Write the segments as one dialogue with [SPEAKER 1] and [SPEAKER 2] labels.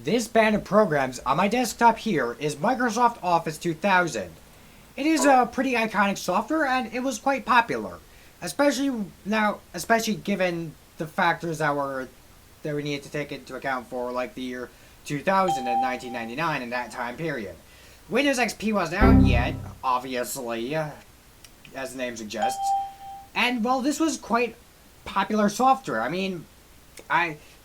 [SPEAKER 1] This band of programs on my desktop here is Microsoft Office 2000. It is a pretty iconic software and it was quite popular, especially given the factors that we needed to take into account for like the year 2000 and 1999 in that time period. Windows XP wasn't out yet, obviously, as the name suggests, and well, this was quite popular software. I mean,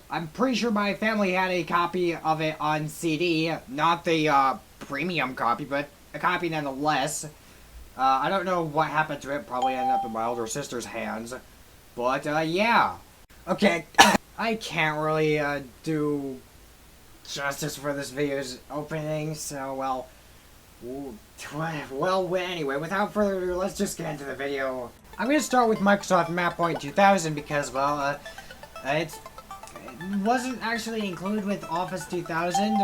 [SPEAKER 1] I'm pretty sure my family had a copy of it on CD, not the premium copy, but a copy nonetheless. I don't know what happened to it, probably ended up in my older sister's hands, but yeah. Okay, I can't really do justice for this video's opening, so anyway, without further ado, let's just get into the video. I'm going to start with Microsoft MapPoint 2000 because, well, it wasn't actually included with Office 2000,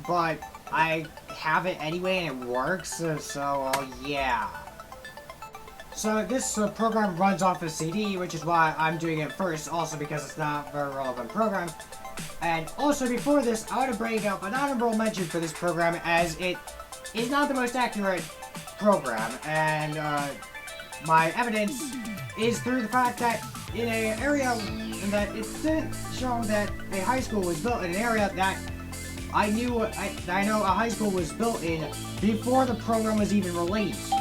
[SPEAKER 1] but I have it anyway and it works, so yeah. So this program runs off a CD, which is why I'm doing it first, also because it's not a very relevant program. And also before this, I want to bring up an honorable mention for this program as it is not the most accurate program, and my evidence is through the fact that in an area that it didn't show that a high school was built in an area that I know a high school was built in before the program was even released.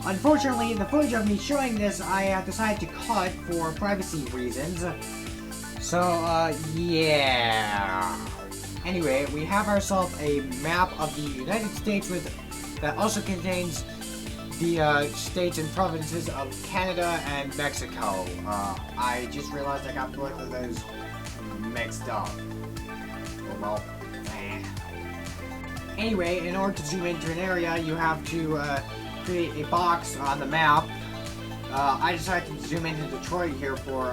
[SPEAKER 1] Unfortunately, the footage of me showing this I decided to cut for privacy reasons. So, yeah. Anyway, we have ourselves a map of the United States that also contains the states and provinces of Canada and Mexico. I just realized I got both of those mixed up. Well, Anyway, in order to zoom into an area, you have to create a box on the map. I decided to zoom into Detroit here for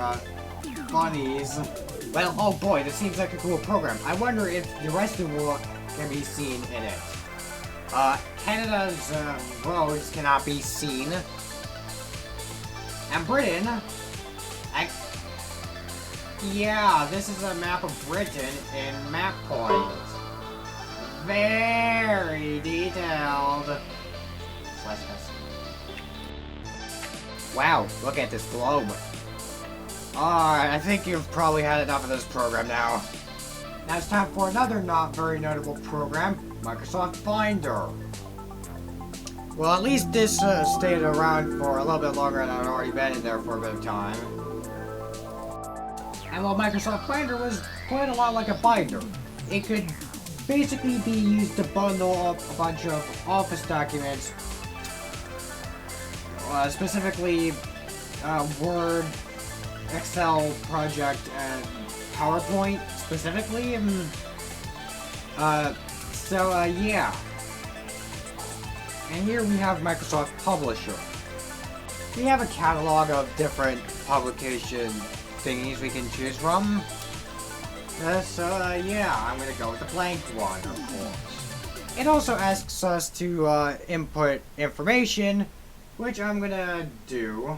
[SPEAKER 1] funnies. Well, oh boy, this seems like a cool program. I wonder if the rest of the world can be seen in it. Canada's roads cannot be seen. And Britain, yeah, this is a map of Britain in MapPoint. Very detailed. Wow, look at this globe. Alright, I think you've probably had enough of this program now. Now it's time for another not very notable program, Microsoft Finder. Well, at least this stayed around for a little bit longer than I'd already been in there for a bit of time. And while Microsoft Finder was quite a lot like a binder, it could basically be used to bundle up a bunch of Office documents, specifically Word, Excel project, and PowerPoint specifically. Yeah. And here we have Microsoft Publisher. We have a catalog of different publication thingies we can choose from. Yeah, I'm gonna go with the blank one, of course. It also asks us to input information, which I'm gonna do.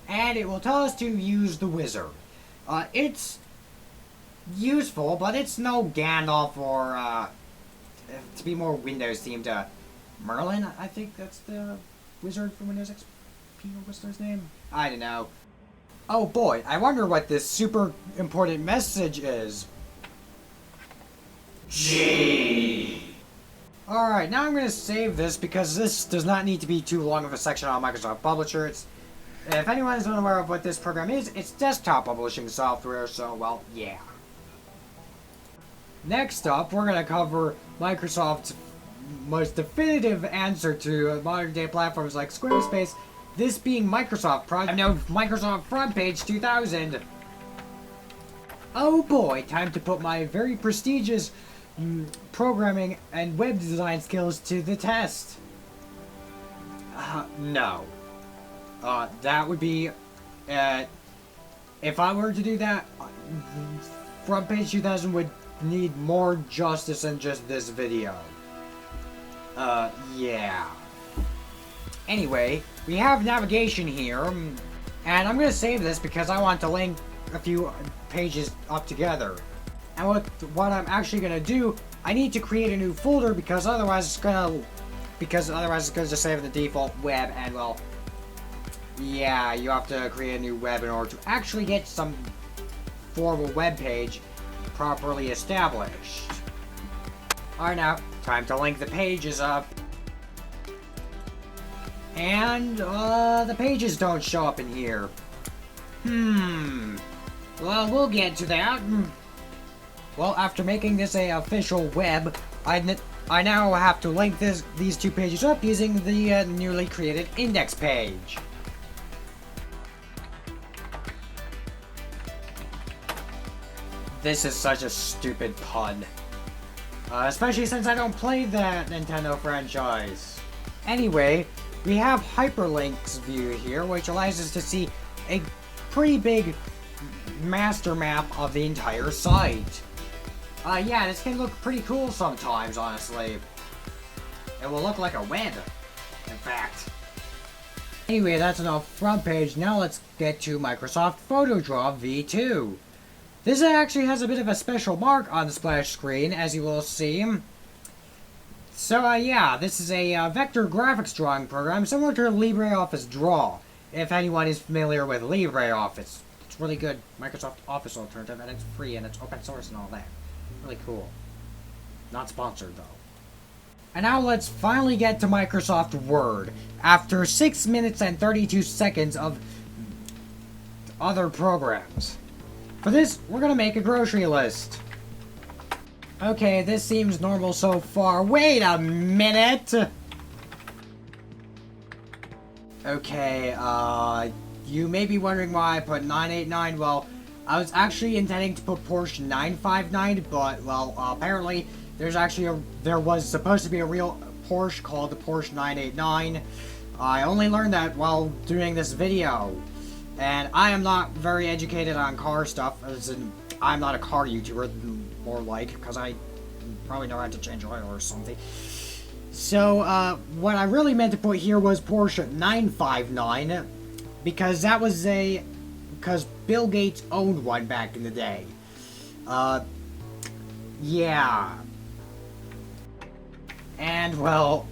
[SPEAKER 1] And it will tell us to use the wizard. It's useful, but it's no Gandalf or, to be more Windows themed, Merlin, I think that's the wizard from Windows XP, or what's his name? I don't know. Oh boy, I wonder what this super important message is. G. Alright, now I'm going to save this because this does not need to be too long of a section on Microsoft Publisher. If anyone is unaware of what this program is, it's desktop publishing software, so, well, yeah. Next up, we're going to cover Microsoft's most definitive answer to modern day platforms like Squarespace, this being Microsoft Front Page 2000. Oh boy, time to put my very prestigious programming and web design skills to the test. No. That would be, if I were to do that, Front Page 2000 would need more justice than just this video. Yeah. Anyway, we have navigation here, and I'm going to save this because I want to link a few pages up together. And what I'm actually gonna do, I need to create a new folder because otherwise it's gonna just save the default web, and well, yeah, you have to create a new web in order to actually get some formal web page properly established. Alright, now, time to link the pages up. And, the pages don't show up in here. Well, we'll get to that. Well, after making this a official web, I now have to link these two pages up using the newly created index page. This is such a stupid pun. Especially since I don't play that Nintendo franchise. Anyway, we have hyperlinks view here, which allows us to see a pretty big master map of the entire site. Yeah, this can look pretty cool sometimes, honestly. It will look like a web, in fact. Anyway, that's enough front page. Now let's get to Microsoft PhotoDraw V2. This actually has a bit of a special mark on the splash screen, as you will see. So, yeah, this is a vector graphics drawing program similar to LibreOffice Draw, if anyone is familiar with LibreOffice. It's really good Microsoft Office alternative, and it's free, and it's open source and all that. Really cool. Not sponsored, though. And now let's finally get to Microsoft Word, after 6 minutes and 32 seconds of other programs. For this, we're gonna make a grocery list. Okay, this seems normal so far. Wait a minute! Okay, you may be wondering why I put 989. Well, I was actually intending to put Porsche 959, but, well, apparently there was supposed to be a real Porsche called the Porsche 989. I only learned that while doing this video. And I am not very educated on car stuff, as in, I'm not a car YouTuber, more like, because I probably know how to change oil or something. So, what I really meant to put here was Porsche 959, because that was because Bill Gates owned one back in the day. Yeah. And, well,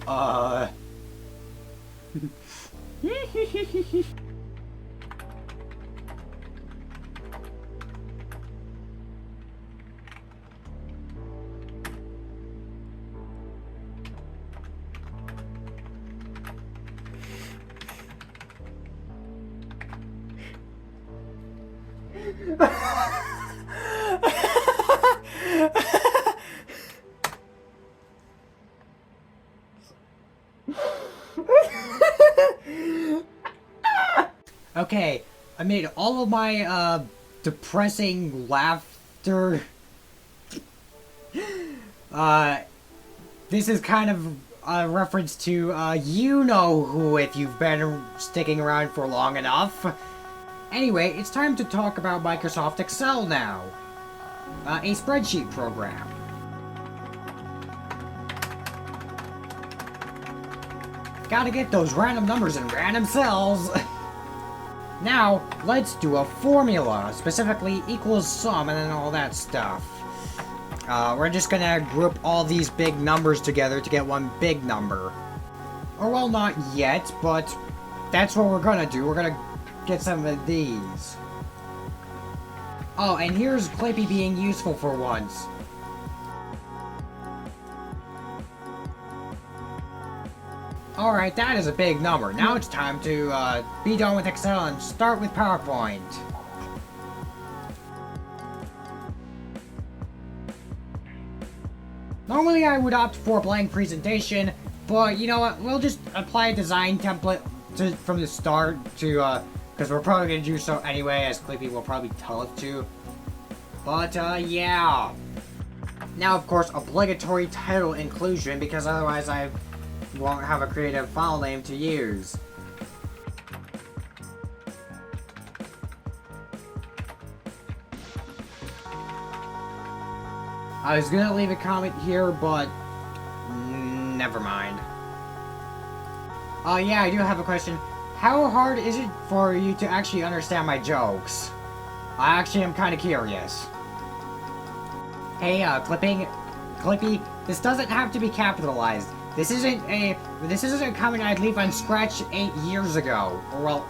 [SPEAKER 1] okay, I made all of my, depressing laughter. This is kind of a reference to, you know who if you've been sticking around for long enough. Anyway, it's time to talk about Microsoft Excel now. A spreadsheet program. Gotta get those random numbers in random cells. Now, let's do a formula, specifically equals sum and then all that stuff. We're just gonna group all these big numbers together to get one big number. Or, well, not yet, but that's what we're gonna do. We're gonna get some of these. Oh, and here's Clippy being useful for once. Alright, that is a big number. Now it's time to be done with Excel and start with PowerPoint. Normally I would opt for a blank presentation, but you know what, we'll just apply a design template from the start to, because we're probably going to do so anyway, as Clippy will probably tell us to. But, yeah. Now, of course, obligatory title inclusion, because otherwise I won't have a creative file name to use. I was gonna leave a comment here, but never mind. Oh yeah, I do have a question. How hard is it for you to actually understand my jokes? I actually am kind of curious. Hey, Clippy, this doesn't have to be capitalized. This isn't a comment I'd leave on Scratch 8 years ago. Or, well,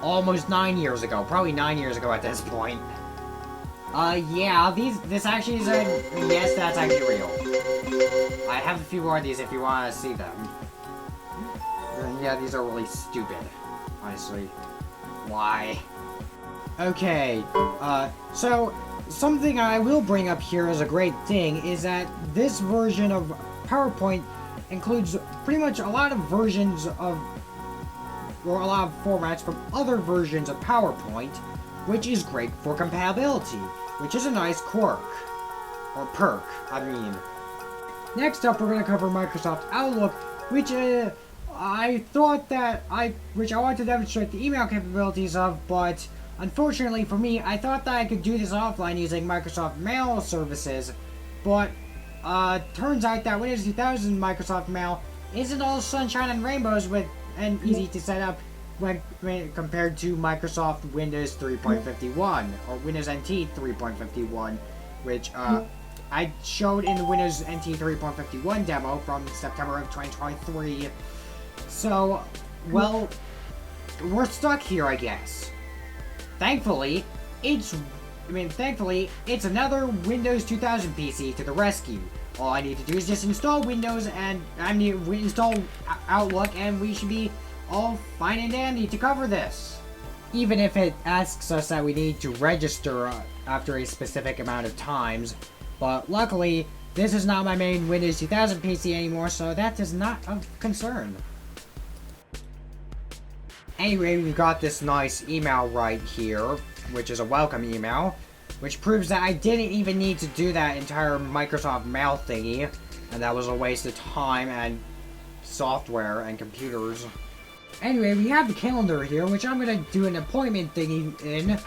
[SPEAKER 1] almost 9 years ago. Probably 9 years ago at this point. Yeah, this actually is yes, that's actually real. I have a few more of these if you want to see them. Yeah, these are really stupid. Honestly. Why? Okay, so, something I will bring up here as a great thing is that this version of PowerPoint includes pretty much a lot of versions of, or a lot of formats from other versions of PowerPoint, which is great for compatibility, which is a nice quirk. Or perk, I mean. Next up, we're going to cover Microsoft Outlook, which I thought that which I wanted to demonstrate the email capabilities of, but unfortunately for me, I thought that I could do this offline using Microsoft Mail services, but turns out that Windows 2000 Microsoft Mail isn't all sunshine and rainbows and easy to set up when compared to Microsoft Windows 3.51 or Windows NT 3.51, which I showed in the Windows NT 3.51 demo from September of 2023. So, well, we're stuck here, I guess. Thankfully, it's another Windows 2000 PC to the rescue. All I need to do is just install Windows and install Outlook, and we should be all fine and dandy to cover this. Even if it asks us that we need to register after a specific amount of times, but luckily, this is not my main Windows 2000 PC anymore, so that is not of concern. Anyway, we've got this nice email right here, which is a welcome email, which proves that I didn't even need to do that entire Microsoft Mail thingy, and that was a waste of time and software and computers. Anyway, we have the calendar here, which I'm gonna do an appointment thingy in.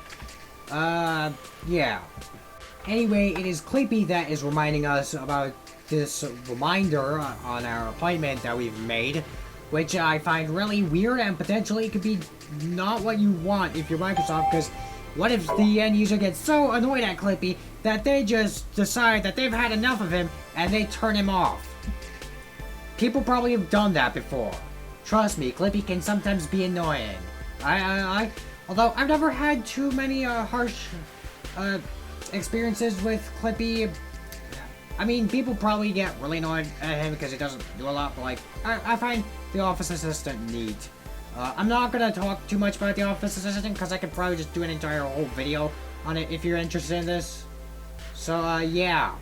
[SPEAKER 1] Yeah. Anyway, it is Clippy that is reminding us about this reminder on our appointment that we've made, which I find really weird and potentially could be not what you want if you're Microsoft, because what if the end user gets so annoyed at Clippy that they just decide that they've had enough of him and they turn him off? People probably have done that before. Trust me, Clippy can sometimes be annoying. Although I've never had too many harsh experiences with Clippy. I mean, people probably get really annoyed at him because he doesn't do a lot, but like, I find the Office Assistant neat. I'm not gonna talk too much about the Office Assistant because I could probably just do an entire whole video on it if you're interested in this. So, yeah.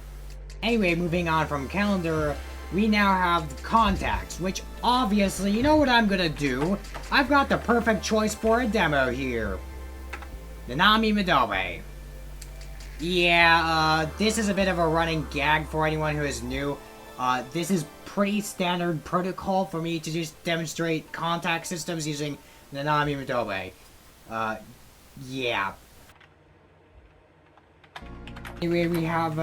[SPEAKER 1] Anyway, moving on from calendar, we now have contacts, which obviously, you know what I'm gonna do? I've got the perfect choice for a demo here. Nanami Madobe. Yeah, this is a bit of a running gag for anyone who is new. This is pretty standard protocol for me to just demonstrate contact systems using Nanami Madobe. Yeah. Anyway, we have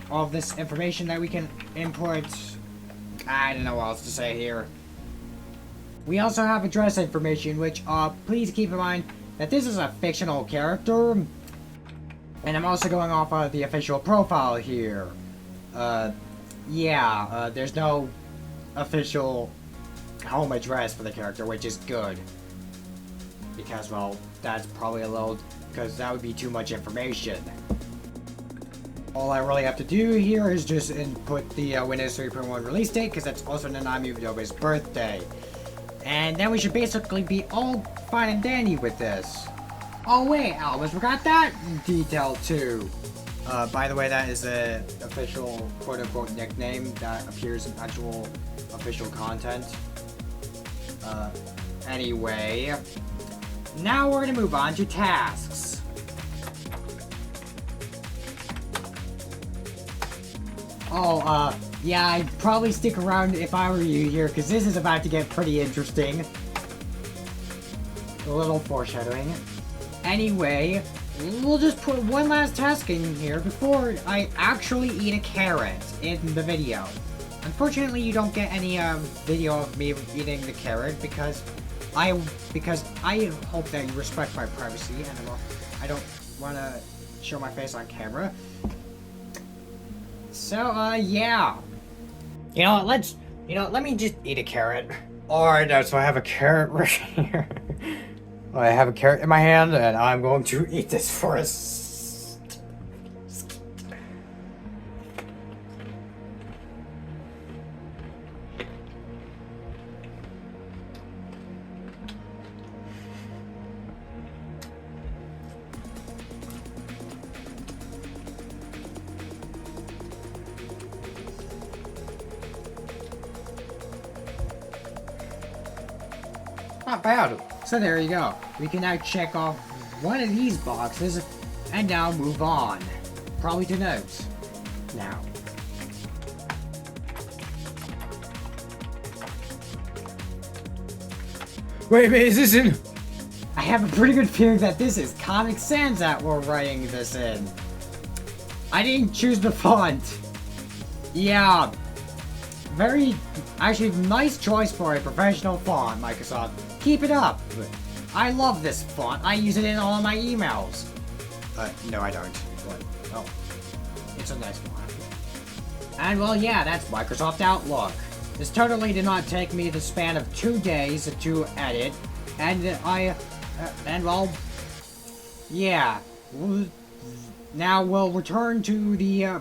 [SPEAKER 1] all of this information that we can input. I don't know what else to say here. We also have address information, which, please keep in mind that this is a fictional character. And I'm also going off of the official profile here. Yeah, there's no official home address for the character, which is good. Because, well, that's probably a little... because that would be too much information. All I really have to do here is just input the Windows 3.1 release date, because that's also Nanami Madobe's birthday. And then we should basically be all fine and dandy with this. Oh wait, I almost forgot that detail too. By the way, that is the official quote-unquote nickname that appears in actual official content. Anyway, now we're gonna move on to tasks. Oh, yeah, I'd probably stick around if I were you here, because this is about to get pretty interesting. A little foreshadowing. Anyway, we'll just put one last task in here before I actually eat a carrot in the video. Unfortunately, you don't get any video of me eating the carrot because I hope that you respect my privacy and I don't want to show my face on camera. So, yeah. You know what, let me just eat a carrot. Alright, now, so I have a carrot right here. I have a carrot in my hand, and I'm going to eat this for us. Not bad. So there you go. We can now check off one of these boxes and now move on. Probably to notes. Now. Wait a minute, is this in? I have a pretty good feeling that this is Comic Sans that we're writing this in. I didn't choose the font. Yeah. Very, actually, nice choice for a professional font, Microsoft. Keep it up. I love this font. I use it in all of my emails. No, I don't. But, oh, it's a nice font. And well, yeah, that's Microsoft Outlook. This totally did not take me the span of 2 days to edit, and and well, yeah. Now we'll return to the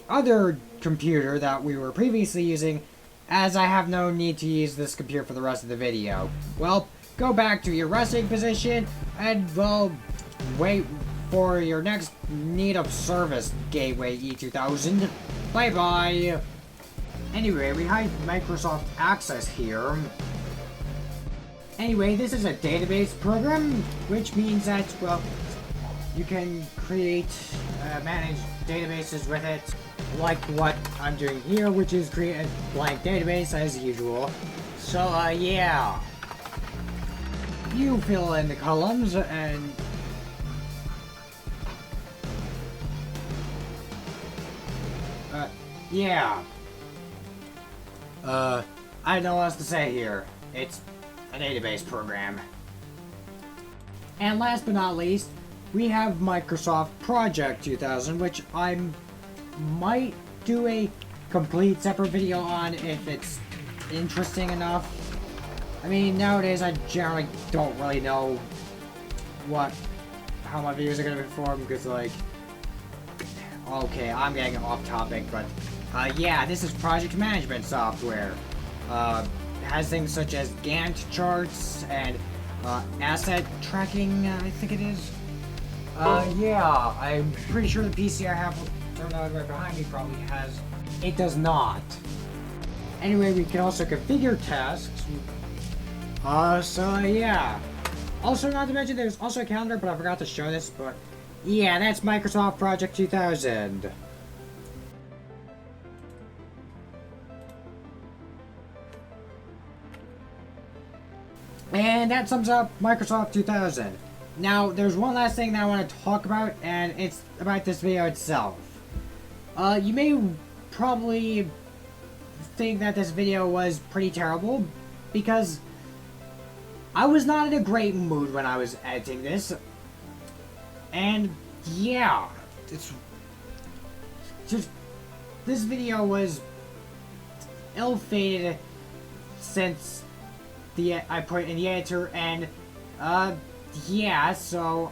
[SPEAKER 1] other computer that we were previously using, as I have no need to use this computer for the rest of the video. Well, go back to your resting position, and well, wait for your next need of service, Gateway E2000. Bye bye. Anyway, we have Microsoft Access here. Anyway, this is a database program, which means that, well, you can create, manage databases with it, like what I'm doing here, which is create a blank database as usual. So, yeah. You fill in the columns and... yeah. I don't know what else to say here. It's a database program. And last but not least, we have Microsoft Project 2000, which I might do a complete separate video on if it's interesting enough. I mean, nowadays I generally don't really know how my videos are gonna perform, because like, okay, I'm getting off topic, but yeah, this is project management software. Has things such as Gantt charts and asset tracking, I think it is. Yeah, I'm pretty sure the PC I have right behind me probably has. It does not. Anyway, we can also configure tasks. So yeah. Also, not to mention, there's also a calendar, but I forgot to show this, but yeah, that's Microsoft Project 2000. And that sums up Microsoft 2000. Now, there's one last thing that I want to talk about, and it's about this video itself. You may probably think that this video was pretty terrible, because I was not in a great mood when I was editing this. And yeah, it's just, this video was ill-fated since I put it in the editor, and yeah, so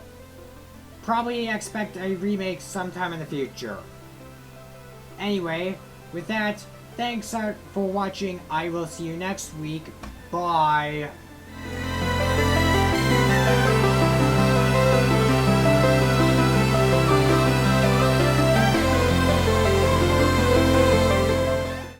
[SPEAKER 1] probably expect a remake sometime in the future. Anyway, with that, thanks for watching. I will see you next week. Bye.